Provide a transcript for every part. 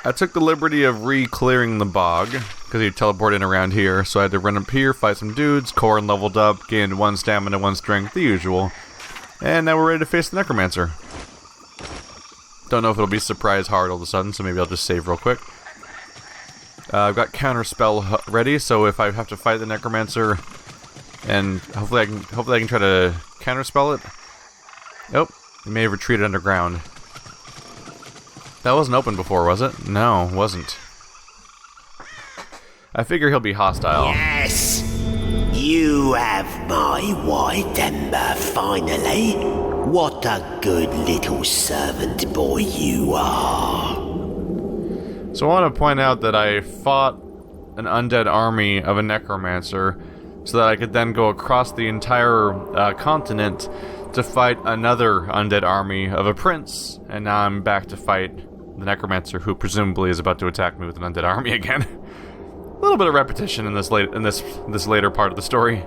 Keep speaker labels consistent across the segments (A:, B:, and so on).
A: I took the liberty of re-clearing the bog, because he teleported in around here, so I had to run up here, fight some dudes, Corrin leveled up, gained 1 stamina, 1 strength, the usual. And now we're ready to face the Necromancer. Don't know if it'll be surprise hard all of a sudden, so maybe I'll just save real quick. I've got counterspell ready, so if I have to fight the Necromancer, and hopefully I can try to counterspell it. Oh, he may have retreated underground. That wasn't open before, was it? No, it wasn't. I figure he'll be hostile.
B: Yes! You have my white ember, finally. What a good little servant boy you are.
A: So I want to point out that I fought an undead army of a necromancer so that I could then go across the entire continent to fight another undead army of a prince, and now I'm back to fight the necromancer, who presumably is about to attack me with an undead army again. A little bit of repetition in this later part of the story.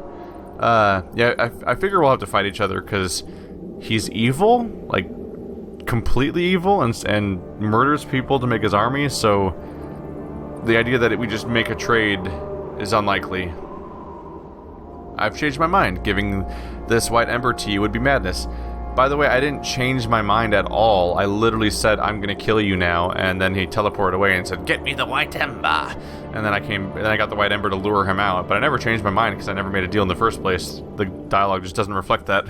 A: Yeah, I figure we'll have to fight each other because he's evil, like completely evil, and murders people to make his army. So the idea that we just make a trade is unlikely. I've changed my mind. Giving this white ember to you would be madness. By the way, I didn't change my mind at all. I literally said, I'm gonna kill you now, and then he teleported away and said, get me the white ember! And then I got the white ember to lure him out, but I never changed my mind because I never made a deal in the first place. The dialogue just doesn't reflect that.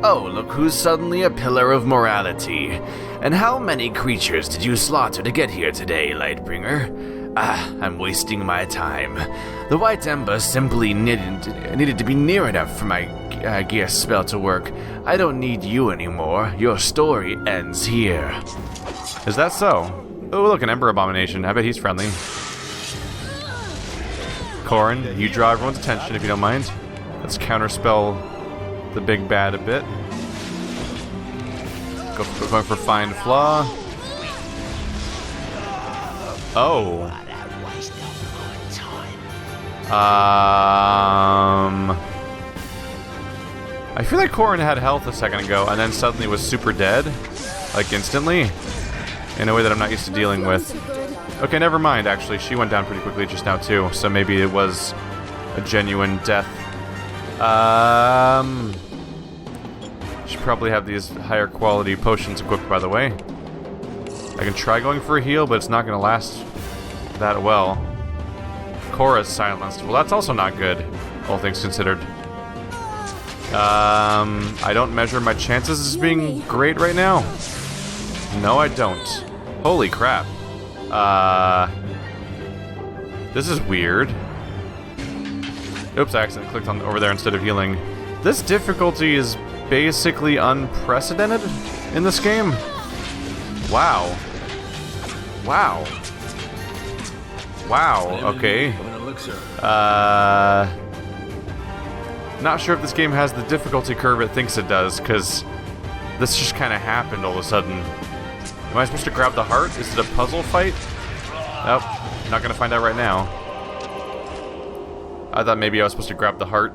C: Oh, look who's suddenly a pillar of morality. And how many creatures did you slaughter to get here today, Lightbringer? I'm wasting my time. The white ember simply needed to be near enough for my gear spell to work. I don't need you anymore. Your story ends here.
A: Is that so? Oh, look, an Ember Abomination. I bet he's friendly. Corrin, you draw everyone's attention if you don't mind. Let's counterspell the big bad a bit. Going for Find Flaw. Oh. I feel like Corrin had health a second ago and then suddenly was super dead. Like instantly. In a way that I'm not used to dealing with. Okay, never mind, actually. She went down pretty quickly just now too, so maybe it was a genuine death. Should probably have these higher quality potions equipped, by the way. I can try going for a heal, but it's not going to last that well. Korra's silenced. Well, that's also not good, all things considered. I don't measure my chances as being great right now. No, I don't. Holy crap. This is weird. Oops, I accidentally clicked on over there instead of healing. This difficulty is basically unprecedented in this game. Wow. Wow. Wow, okay. Not sure if this game has the difficulty curve it thinks it does, because this just kind of happened all of a sudden. Am I supposed to grab the heart? Is it a puzzle fight? Nope, not gonna find out right now. I thought maybe I was supposed to grab the heart.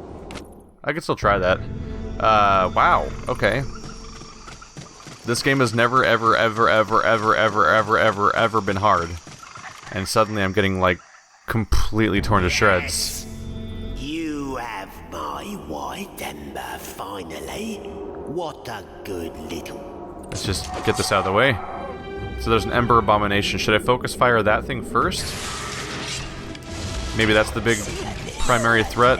A: I could still try that. Wow, okay. This game has never, ever, ever, ever, ever, ever, ever, ever, ever been hard. And suddenly I'm getting, like, completely torn to shreds.
B: You have my white ember, finally. What a good little...
A: Let's just get this out of the way. So there's an Ember Abomination. Should I focus fire that thing first? Maybe that's the big primary threat.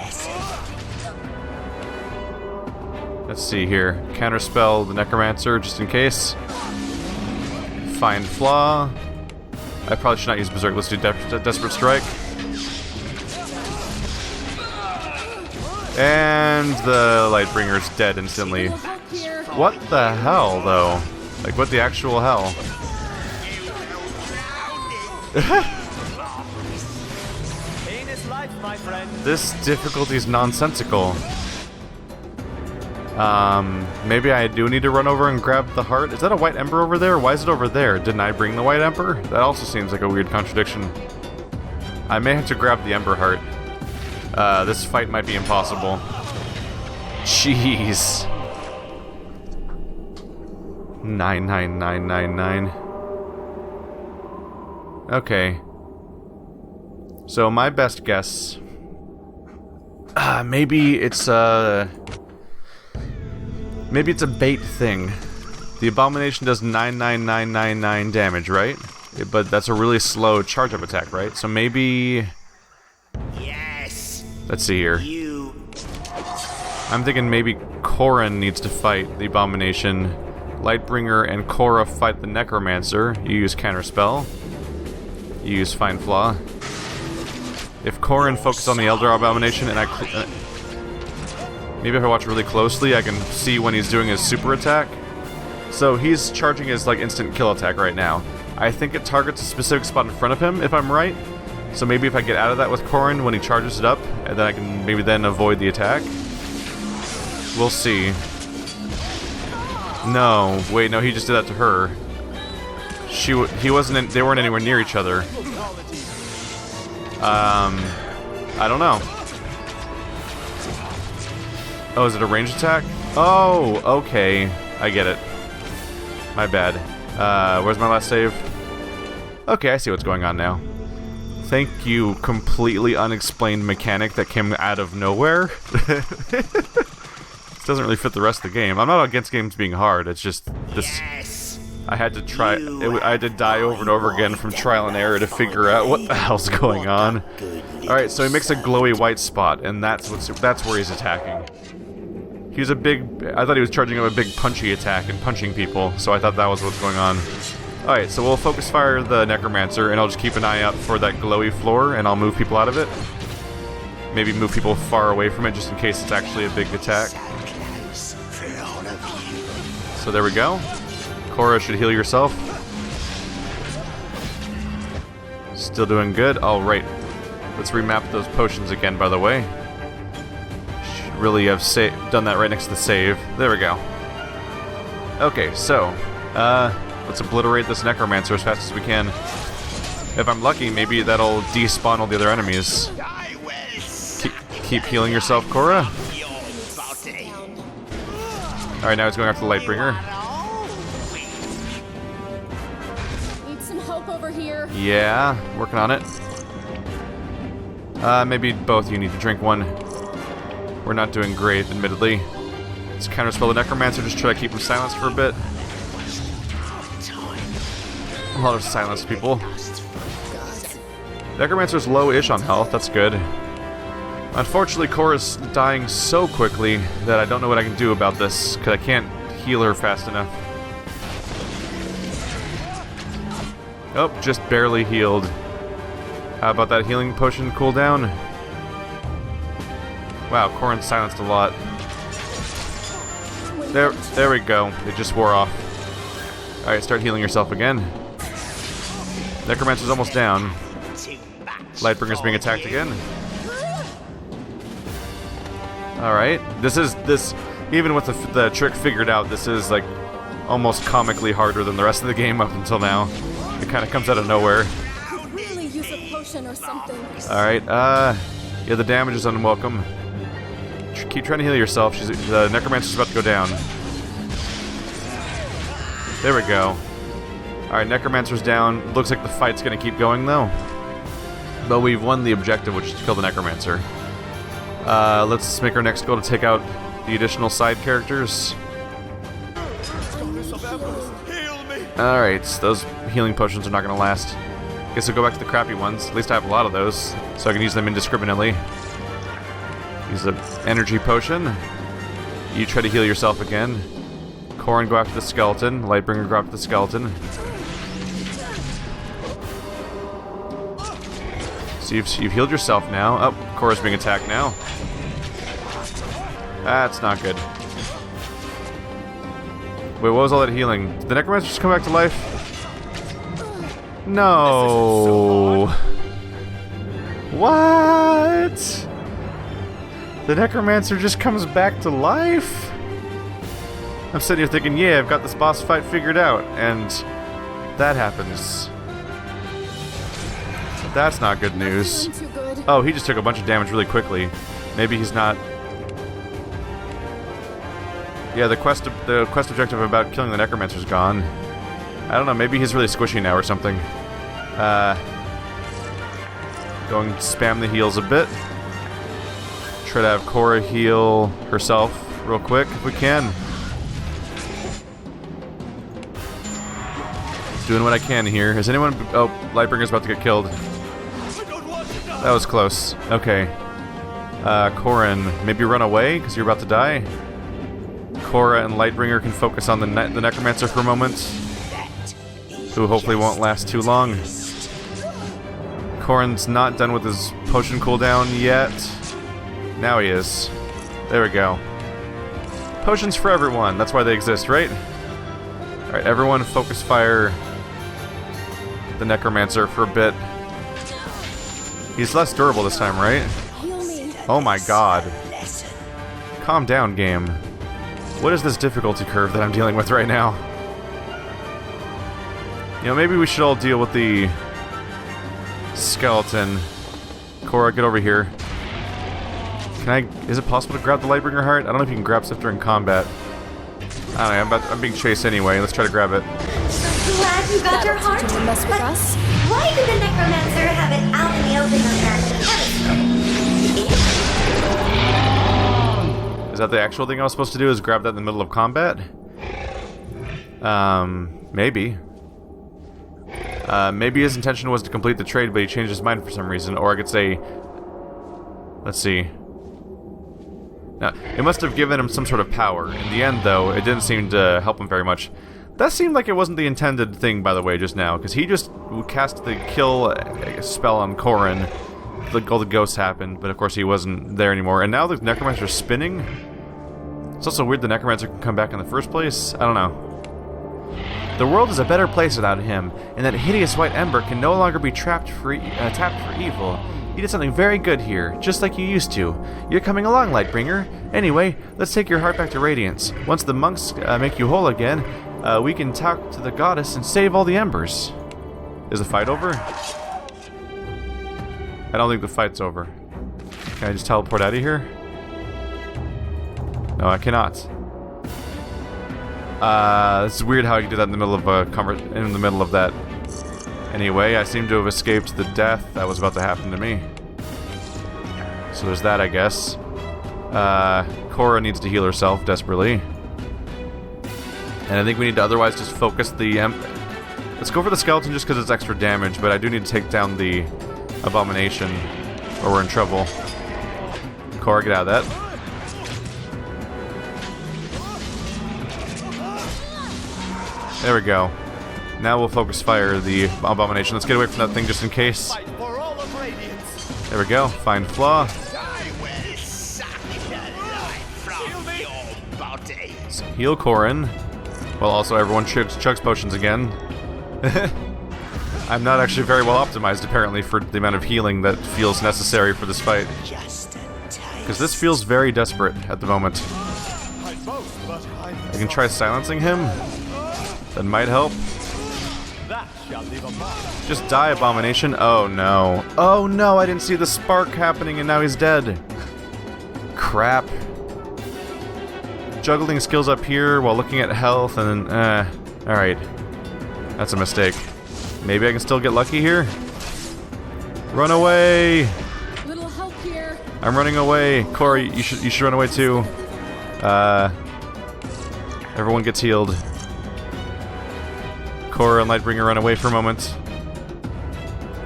A: Let's see here. Counterspell the Necromancer, just in case. Find Flaw. I probably should not use Berserk. Let's do Desperate Strike. And the Lightbringer's dead instantly. What the hell, though? Like, what the actual hell? This difficulty is nonsensical. Maybe I do need to run over and grab the heart. Is that a white ember over there? Why is it over there? Didn't I bring the white ember? That also seems like a weird contradiction. I may have to grab the ember heart. This fight might be impossible. Jeez. 99999. Okay. So my best guess... maybe it's a bait thing. The Abomination does 99999 damage, right? But that's a really slow charge-up attack, right? So maybe...
B: Yes.
A: Let's see here.
B: You.
A: I'm thinking maybe Corrin needs to fight the Abomination. Lightbringer and Korra fight the Necromancer. You use Counterspell. You use Find Flaw. If Corrin focuses on the Elder Abomination and maybe if I watch really closely, I can see when he's doing his super attack. So he's charging his like instant kill attack right now. I think it targets a specific spot in front of him, if I'm right. So maybe if I get out of that with Corrin when he charges it up, and then I can maybe then avoid the attack. We'll see. No, wait, no, he just did that to her. He wasn't. They weren't anywhere near each other. I don't know. Oh, is it a ranged attack? Oh, okay. I get it. My bad. Where's my last save? Okay, I see what's going on now. Thank you, completely unexplained mechanic that came out of nowhere. This doesn't really fit the rest of the game. I'm not against games being hard, it's just this...
B: Yes.
A: I had to try... I had to die over and over again from trial and error to figure out what the hell's going on. Alright, so he makes a glowy white spot, and that's where he's attacking. He was a big... I thought he was charging up a big punchy attack and punching people, so I thought that was what's going on. Alright, so we'll focus fire the Necromancer, and I'll just keep an eye out for that glowy floor, and I'll move people out of it. Maybe move people far away from it, just in case it's actually a big attack. So there we go. Korra should heal yourself. Still doing good. Alright. Let's remap those potions again, by the way. Should really have done that right next to the save. There we go. Okay, so, let's obliterate this Necromancer as fast as we can. If I'm lucky, maybe that'll despawn all the other enemies. Keep healing yourself, Korra. Alright, now he's going after the Lightbringer.
D: Need some help over here.
A: Yeah, working on it. Maybe both of you need to drink one. We're not doing great, admittedly. Let's counterspell the Necromancer, just try to keep him silenced for a bit. A lot of silenced people. Necromancer's low-ish on health, that's good. Unfortunately, Korra's dying so quickly that I don't know what I can do about this, because I can't heal her fast enough. Oh, just barely healed. How about that healing potion cooldown? Wow, Corrin's silenced a lot. There we go. It just wore off. Alright, start healing yourself again. Necromancer's almost down. Lightbringer's being attacked again. Alright, even with the trick figured out, this is like almost comically harder than the rest of the game up until now. It kind of comes out of nowhere.
D: Could really use a potion or something.
A: Alright, yeah, the damage is unwelcome. Keep trying to heal yourself. The Necromancer's about to go down. There we go. Alright, Necromancer's down. Looks like the fight's gonna keep going though. But we've won the objective, which is to kill the Necromancer. Let's make our next goal to take out the additional side characters. Alright, those healing potions are not going to last. Guess I'll go back to the crappy ones. At least I have a lot of those, so I can use them indiscriminately. Use the energy potion. You try to heal yourself again. Corrin, go after the skeleton. Lightbringer, go after the skeleton. So you've healed yourself now. Oh, Korra's being attacked now. That's not good. Wait, what was all that healing? Did the Necromancer just come back to life? No. What? The Necromancer just comes back to life? I'm sitting here thinking, yeah, I've got this boss fight figured out, and that happens. That's not good news. Oh, he just took a bunch of damage really quickly. Maybe he's not... Yeah, the quest objective about killing the Necromancer's gone. I don't know, maybe he's really squishy now or something. Going to spam the heals a bit. Try to have Cora heal herself real quick if we can. Doing what I can here. Is anyone... Oh, Lightbringer's about to get killed. That was close. Okay. Corin, maybe run away because you're about to die. Cora and Lightbringer can focus on the Necromancer for a moment, who hopefully won't last too long. Corin's not done with his potion cooldown yet. Now he is. There we go. Potions for everyone. That's why they exist, right? Alright, everyone focus fire the Necromancer for a bit. He's less durable this time, right? Oh my god. Calm down, game. What is this difficulty curve that I'm dealing with right now? You know, maybe we should all deal with the skeleton. Cora, get over here. Is it possible to grab the Lightbringer heart? I don't know if you can grab stuff during combat. I don't know, I'm being chased anyway. Let's try to grab it.
E: So glad you got your heart.
D: Mess with us.
E: Why did the Necromancer have it out in the open like that?
A: Is that the actual thing I was supposed to do, is grab that in the middle of combat? Maybe. Maybe his intention was to complete the trade, but he changed his mind for some reason. Or I could say... Let's see. Now, it must have given him some sort of power. In the end, though, it didn't seem to help him very much. That seemed like it wasn't the intended thing, by the way, just now. Because he just cast the kill spell on Corin. All the ghosts happened, but of course he wasn't there anymore. And now the Necromancer's spinning? It's also weird the Necromancer can come back in the first place. I don't know. The world is a better place without him, and that hideous white Ember can no longer be tapped for evil. You did something very good here, just like you used to. You're coming along, Lightbringer. Anyway, let's take your heart back to Radiance. Once the monks make you whole again, we can talk to the goddess and save all the Embers. Is the fight over? I don't think the fight's over. Can I just teleport out of here? No, I cannot. This is weird how I can do that in the middle of that. Anyway, I seem to have escaped the death that was about to happen to me. So there's that, I guess. Cora needs to heal herself desperately. And I think we need to otherwise just focus the... Let's go for the skeleton just because it's extra damage, but I do need to take down the Abomination, or we're in trouble. Cora, get out of that. There we go. Now we'll focus fire the Abomination. Let's get away from that thing just in case. There we go. Find flaw. So heal Corin. While also everyone chugs potions again. I'm not actually very well optimized, apparently, for the amount of healing that feels necessary for this fight. Because this feels very desperate at the moment. I can try silencing him. That might help. Just die, Abomination. Oh no. Oh no, I didn't see the spark happening and now he's dead. Crap. Juggling skills up here while looking at health and then, alright. That's a mistake. Maybe I can still get lucky here? Run away!
D: Little help here.
A: I'm running away. Corey, you should run away too. Everyone gets healed. Cora and Lightbringer run away for a moment.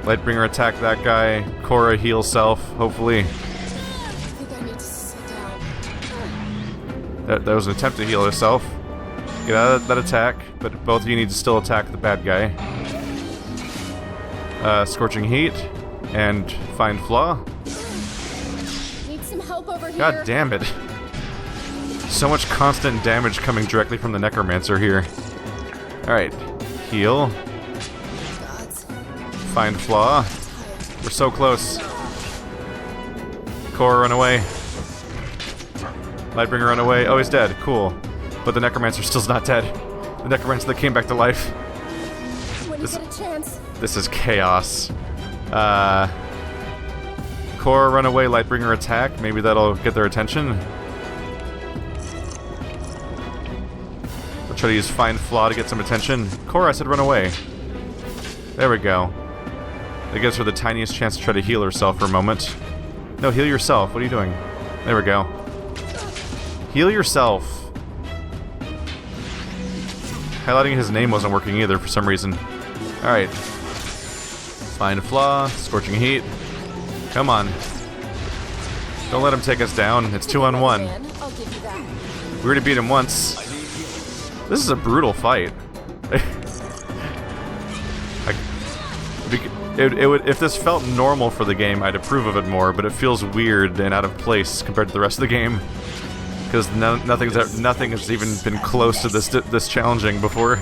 A: Lightbringer attack that guy. Cora heal self, hopefully.
D: I think I need to sit down.
A: That was an attempt to heal herself. Get out of that attack, but both of you need to still attack the bad guy. Scorching Heat and Find Flaw.
D: Need some help over here.
A: God damn it. So much constant damage coming directly from the Necromancer here. Alright. Heal.
D: Gods.
A: Find Flaw. We're so close. Cora, run away. Lightbringer, run away. Oh, he's dead. Cool. But the Necromancer still's not dead. The Necromancer that came back to life.
D: When you get a chance.
A: This is chaos. Cora, run away. Lightbringer, attack. Maybe that'll get their attention. I'll try to use Find Flaw to get some attention. Cora, I said run away. There we go. It gives her the tiniest chance to try to heal herself for a moment. No, heal yourself. What are you doing? There we go. Heal yourself. Highlighting his name wasn't working either for some reason. Alright. Find flaw. Scorching heat. Come on. Don't let him take us down. It's 2-on-1.
D: I'll give you that.
A: We already beat him once. This is a brutal fight. If this felt normal for the game, I'd approve of it more, but it feels weird and out of place compared to the rest of the game. Because nothing has even been close to this challenging before.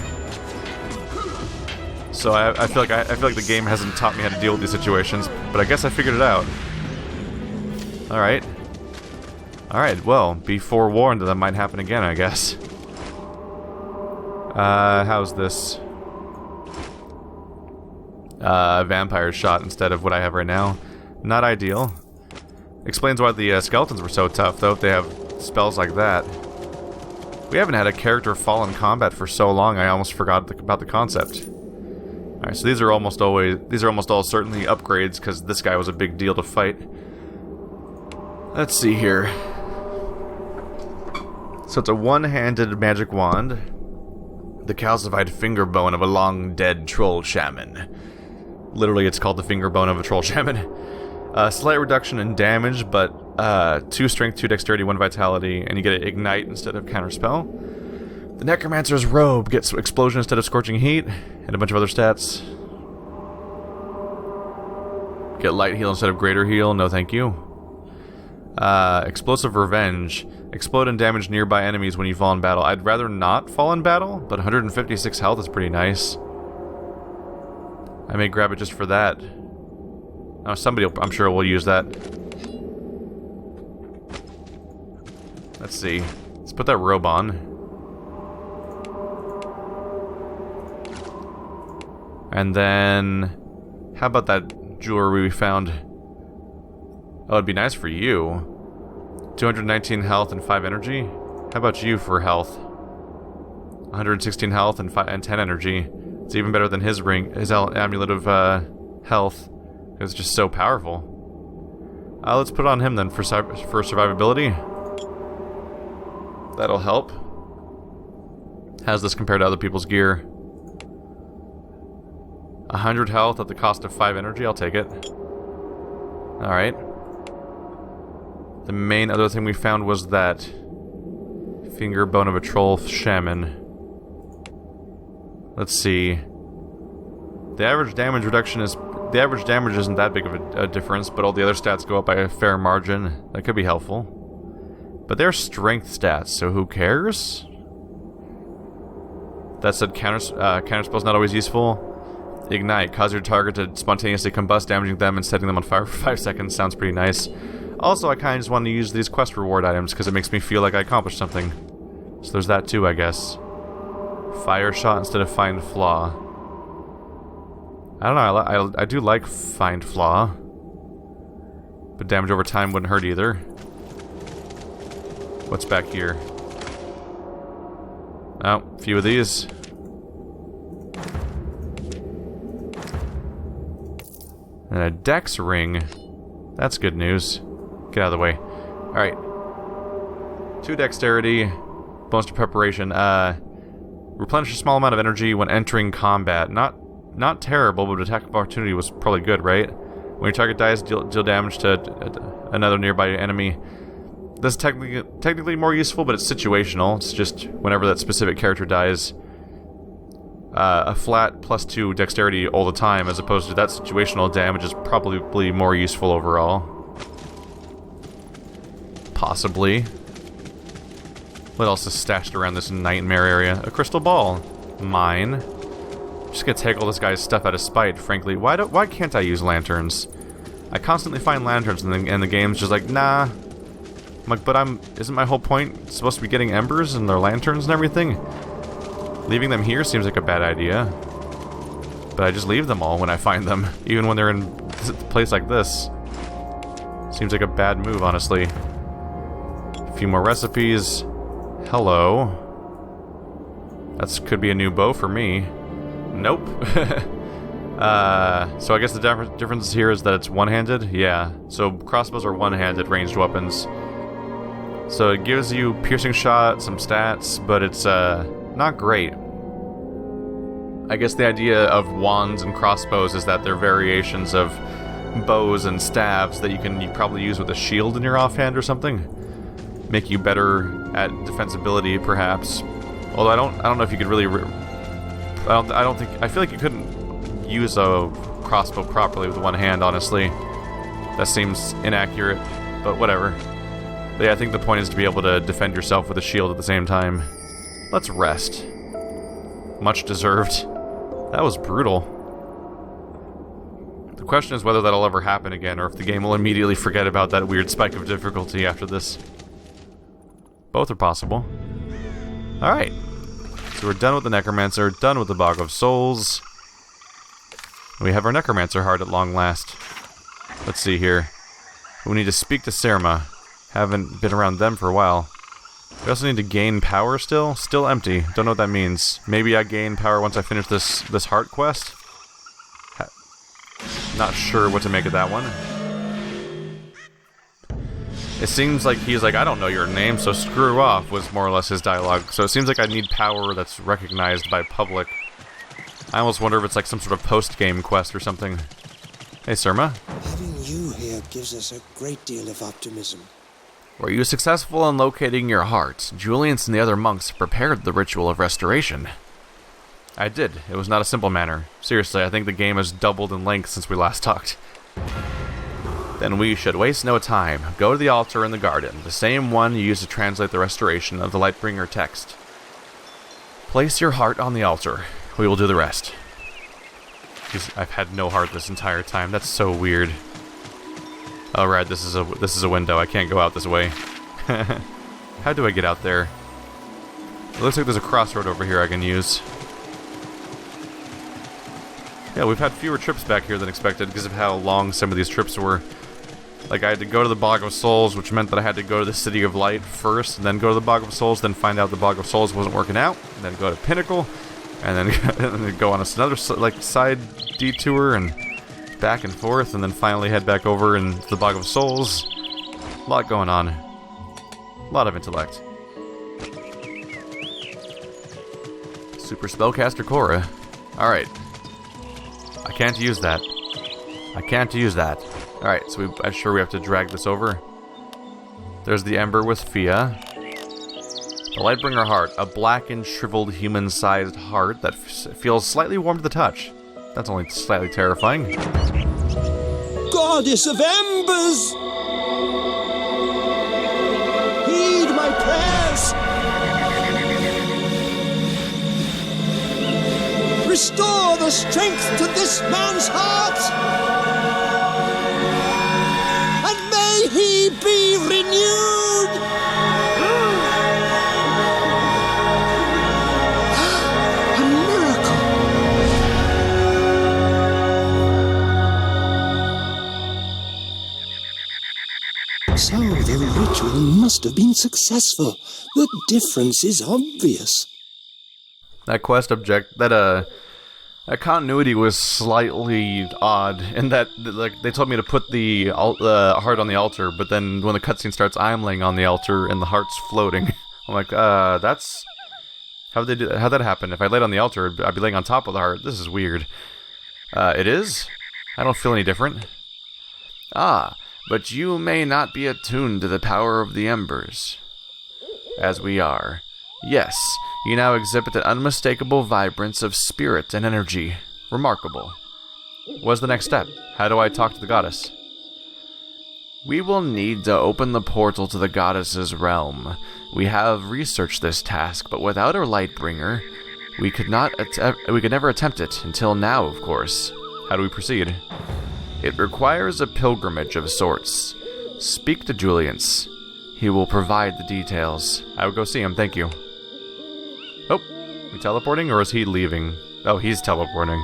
A: So I feel like the game hasn't taught me how to deal with these situations, but I guess I figured it out. Alright. Alright, well, be forewarned that might happen again, I guess. How's this? Vampire shot instead of what I have right now. Not ideal. Explains why the skeletons were so tough, though, if they have spells like that. We haven't had a character fall in combat for so long, I almost forgot about the concept. Alright, so these are almost all certainly upgrades, because this guy was a big deal to fight. Let's see here. So it's a one-handed magic wand. The calcified finger bone of a long-dead troll shaman. Literally, it's called the finger bone of a troll shaman. Slight reduction in damage, but 2 strength, 2 dexterity, 1 vitality, and you get ignite instead of counterspell. The Necromancer's robe gets explosion instead of scorching heat, and a bunch of other stats. Get light heal instead of greater heal, no thank you. Explosive revenge. Explode and damage nearby enemies when you fall in battle. I'd rather not fall in battle, but 156 health is pretty nice. I may grab it just for that. Oh, somebody, I'm sure, will use that. Let's see. Let's put that robe on. And then... how about that jewelry we found? Oh, it'd be nice for you. 219 health and 5 energy. How about you for health? 116 health and 10 energy. It's even better than his ring, his amulet of health. It's just so powerful. Let's put it on him then for survivability. That'll help. How's this compared to other people's gear? 100 health at the cost of 5 energy. I'll take it. Alright. The main other thing we found was that finger bone of a troll shaman. Let's see. The average damage reduction is... the average damage isn't that big of a difference, but all the other stats go up by a fair margin. That could be helpful. But they're strength stats, so who cares? That said, counterspell's not always useful. Ignite. Cause your target to spontaneously combust, damaging them and setting them on fire for 5 seconds. Sounds pretty nice. Also, I kind of just want to use these quest reward items because it makes me feel like I accomplished something. So there's that too, I guess. Fire shot instead of find flaw. I don't know, I do like find flaw. But damage over time wouldn't hurt either. What's back here? Oh, a few of these. And a dex ring. That's good news. Get out of the way. Alright. 2 dexterity. Bonus to preparation. Replenish a small amount of energy when entering combat. Not terrible, but attack of opportunity was probably good, right? When your target dies, deal damage to another nearby enemy. This is technically more useful, but it's situational. It's just whenever that specific character dies. A flat +2 dexterity all the time, as opposed to that situational damage is probably more useful overall. Possibly. What else is stashed around this nightmare area? A crystal ball. Mine. Just gonna take all this guy's stuff out of spite, frankly. Why can't I use lanterns? I constantly find lanterns and the game's just like, nah. I'm like, but isn't my whole point supposed to be getting embers and their lanterns and everything? Leaving them here seems like a bad idea. But I just leave them all when I find them, even when they're in a place like this. Seems like a bad move, honestly. A few more recipes. Hello. That could be a new bow for me. Nope. So I guess the difference here is that it's one-handed? Yeah. So crossbows are one-handed ranged weapons. So it gives you piercing shot, some stats, but it's, not great. I guess the idea of wands and crossbows is that they're variations of bows and staves that you probably use with a shield in your offhand or something. Make you better at defensibility, perhaps. Although I don't know if you could really... I feel like you couldn't use a crossbow properly with one hand, honestly. That seems inaccurate, but whatever. But yeah, I think the point is to be able to defend yourself with a shield at the same time. Let's rest. Much deserved. That was brutal. The question is whether that'll ever happen again, or if the game will immediately forget about that weird spike of difficulty after this. Both are possible. Alright. So we're done with the Necromancer, done with the Bog of Souls. We have our Necromancer heart at long last. Let's see here. We need to speak to Serma. Haven't been around them for a while. We also need to gain power still? Still empty. Don't know what that means. Maybe I gain power once I finish this heart quest? Not sure what to make of that one. It seems like he's like, I don't know your name, so screw off, was more or less his dialogue. So it seems like I need power that's recognized by public. I almost wonder if it's like some sort of post-game quest or something. Hey, Serma.
F: Having you here gives us a great deal of optimism.
C: Were you successful in locating your heart? Julius and the other monks prepared the ritual of restoration.
A: I did. It was not a simple matter. Seriously, I think the game has doubled in length since we last talked.
C: Then we should waste no time. Go to the altar in the garden, the same one you used to translate the restoration of the Lightbringer text. Place your heart on the altar. We will do the rest.
A: Jeez, I've had no heart this entire time. That's so weird. Oh right, this is a window. I can't go out this way. How do I get out there? It looks like there's a crossroad over here I can use. Yeah, we've had fewer trips back here than expected because of how long some of these trips were. Like, I had to go to the Bog of Souls, which meant that I had to go to the City of Light first, and then go to the Bog of Souls, then find out the Bog of Souls wasn't working out, and then go to Pinnacle, and then go on another like side detour and back and forth, and then finally head back over into the Bog of Souls. A lot going on. A lot of intellect.
C: Super Spellcaster Cora. Alright.
A: I can't use that. I can't use that. Alright, so I'm sure we have to drag this over. There's the Ember with Fia. The Lightbringer heart. A blackened, shriveled, human-sized heart that feels slightly warm to the touch. That's only slightly terrifying.
F: Goddess of Embers! Heed my prayers! Restore the strength to this man's heart! And may he be renewed! A miracle! So the ritual must have been successful. The difference is obvious.
A: That that continuity was slightly odd in that, like, they told me to put the heart on the altar, but then when the cutscene starts, I'm laying on the altar and the heart's floating. I'm like, that's... How'd that happen? If I laid on the altar, I'd be laying on top of the heart. This is weird. It is? I don't feel any different.
C: Ah, but you may not be attuned to the power of the Embers. As we are. Yes, you now exhibit an unmistakable vibrance of spirit and energy. Remarkable.
A: What's the next step? How do I talk to the goddess?
C: We will need to open the portal to the goddess's realm. We have researched this task, but without our Lightbringer, we could never attempt it, until now, of course.
A: How do we proceed?
C: It requires a pilgrimage of sorts. Speak to Julius. He will provide the details.
A: I will go see him, thank you. Oh, we teleporting, or is he leaving? Oh, he's teleporting.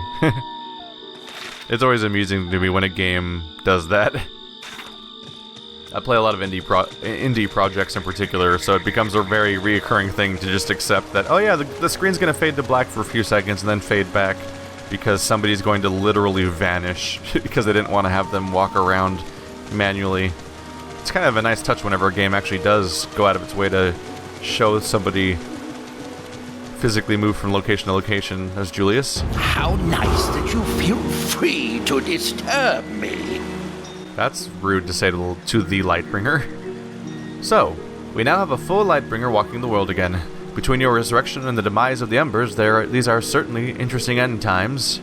A: It's always amusing to me when a game does that. I play a lot of indie projects in particular, so it becomes a very reoccurring thing to just accept that, oh yeah, the screen's gonna fade to black for a few seconds and then fade back because somebody's going to literally vanish because they didn't want to have them walk around manually. It's kind of a nice touch whenever a game actually does go out of its way to show somebody physically move from location to location as Julius.
G: How nice that you feel free to disturb me.
A: That's rude to say to the Lightbringer. So, we now have a full Lightbringer walking the world again. Between your resurrection and the demise of the Embers, these are certainly interesting end times.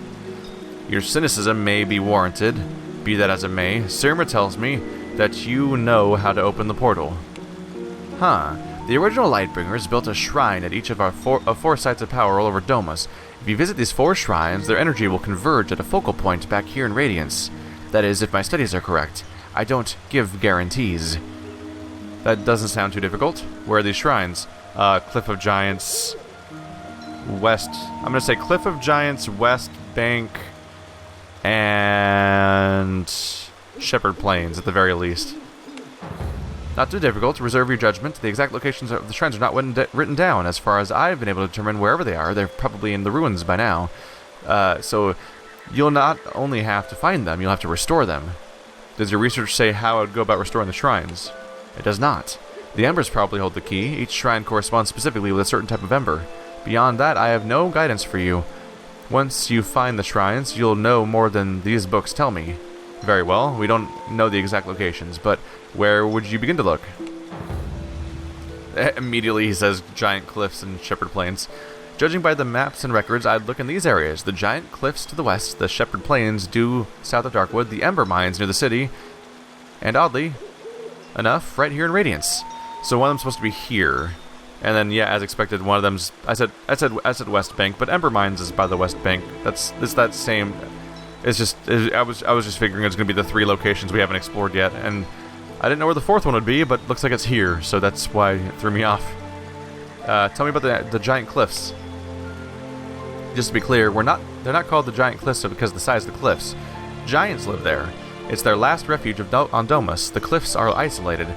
A: Your cynicism may be warranted. Be that as it may, Sirma tells me that you know how to open the portal. Huh. The original Lightbringers built a shrine at each of our four sites of power all over Domus. If you visit these 4 shrines, their energy will converge at a focal point back here in Radiance. That is, if my studies are correct. I don't give guarantees. That doesn't sound too difficult. Where are these shrines? Cliff of Giants, West. I'm going to say Cliff of Giants, West Bank, and Shepherd Plains at the very least. Not too difficult. Reserve your judgment. The exact locations of the shrines are not written down. As far as I've been able to determine wherever they are, they're probably in the ruins by now. So you'll not only have to find them, you'll have to restore them. Does your research say how I would go about restoring the shrines? It does not. The Embers probably hold the key. Each shrine corresponds specifically with a certain type of Ember. Beyond that, I have no guidance for you. Once you find the shrines, you'll know more than these books tell me. Very well, we don't know the exact locations, but where would you begin to look? Immediately he says giant cliffs and shepherd plains. Judging by the maps and records, I'd look in these areas. The giant cliffs to the west, the shepherd plains due south of Darkwood, the Ember mines near the city, and oddly enough, right here in Radiance. So one of them's supposed to be here, and then yeah, as expected, one of them's I said West Bank, but Ember Mines is by the West Bank. It's that same. I was just figuring it's gonna be the 3 locations we haven't explored yet, and I didn't know where the 4th one would be, but looks like it's here, so that's why it threw me off. Tell me about the giant cliffs. Just to be clear, they're not called the giant cliffs because of the size of the cliffs. Giants live there. It's their last refuge on Domus. The cliffs are isolated,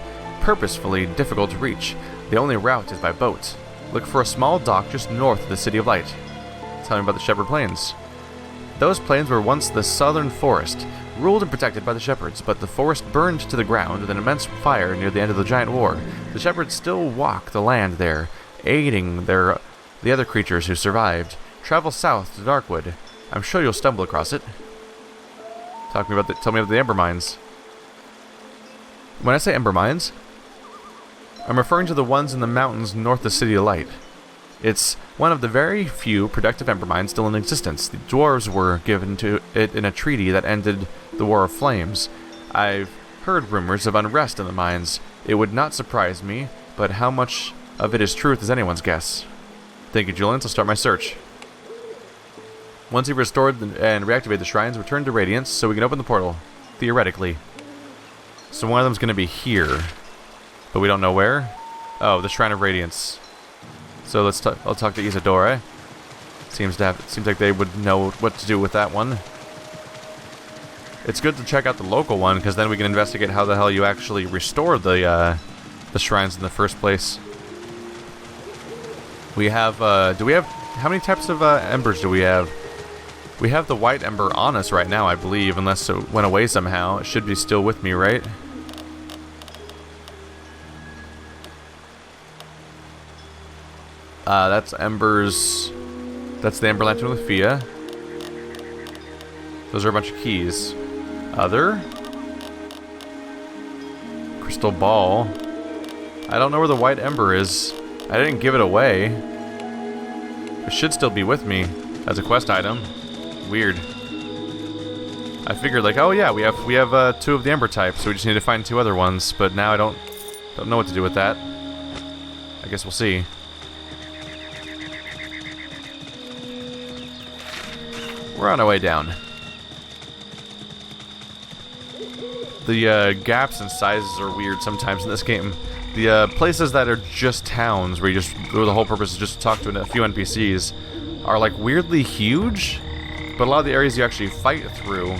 A: purposefully difficult to reach. The only route is by boat. Look for a small dock just north of the City of Light. Tell me about the Shepherd Plains. Those plains were once the southern forest, ruled and protected by the shepherds, but the forest burned to the ground with an immense fire near the end of the giant war. The shepherds still walk the land there, aiding the other creatures who survived. Travel south to Darkwood. I'm sure you'll stumble across it. Tell me about the Ember Mines. When I say Ember Mines, I'm referring to the ones in the mountains north of the City of Light. It's one of the very few productive Ember Mines still in existence. The dwarves were given to it in a treaty that ended the War of Flames. I've heard rumors of unrest in the mines. It would not surprise me, but how much of it is truth is anyone's guess. Thank you, Julian. I'll start my search. Once you've restored and reactivated the shrines, return to Radiance so we can open the portal. Theoretically. So one of them's going to be here, but we don't know where. Oh, the Shrine of Radiance. So I'll talk to Isadora. Seems like they would know what to do with that one. It's good to check out the local one because then we can investigate how the hell you actually restore the shrines in the first place. We have how many types of embers do we have? We have the white ember on us right now, I believe, unless it went away somehow. It should be still with me, right? That's Embers. That's the Ember Lantern with Fia. Those are a bunch of keys. Other? Crystal Ball. I don't know where the white Ember is. I didn't give it away. It should still be with me as a quest item. Weird. I figured like, oh yeah, we have 2 of the Ember types, so we just need to find 2 other ones. But now I don't know what to do with that. I guess we'll see. We're on our way down. The gaps and sizes are weird sometimes in this game. The places that are just towns, where the whole purpose is just to talk to a few NPCs, are like weirdly huge. But a lot of the areas you actually fight through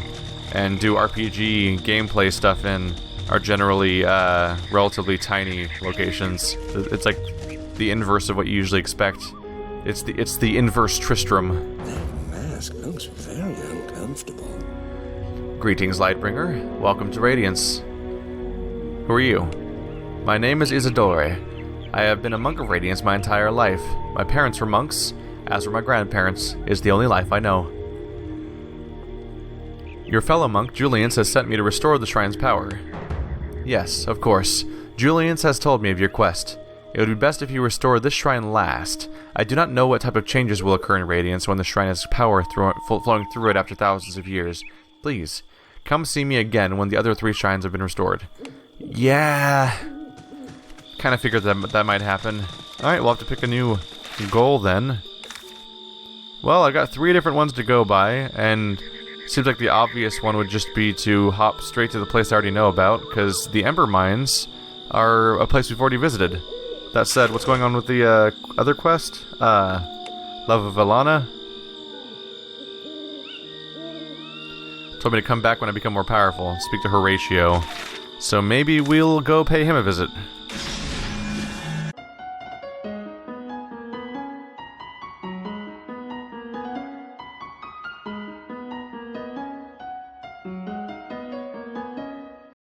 A: and do RPG gameplay stuff in are generally relatively tiny locations. It's like the inverse of what you usually expect. It's the inverse Tristram.
F: That man mask looks very uncomfortable.
A: Greetings, Lightbringer. Welcome to Radiance. Who are you? My name is Isidore. I have been a monk of Radiance my entire life. My parents were monks, as were my grandparents. It's the only life I know. Your fellow monk, Julians, has sent me to restore the shrine's power. Yes, of course. Julians has told me of your quest. It would be best if you restore this shrine last. I do not know what type of changes will occur in Radiance when the shrine has power flowing through it after thousands of years. Please, come see me again when the other 3 shrines have been restored. Yeah... Kind of figured that might happen. Alright, we'll have to pick a new goal then. Well, I got 3 different ones to go by, and seems like the obvious one would just be to hop straight to the place I already know about, because the Ember mines are a place we've already visited. That said, what's going on with the other quest? Love of Alana? Told me to come back when I become more powerful and speak to Horatio. So maybe we'll go pay him a visit.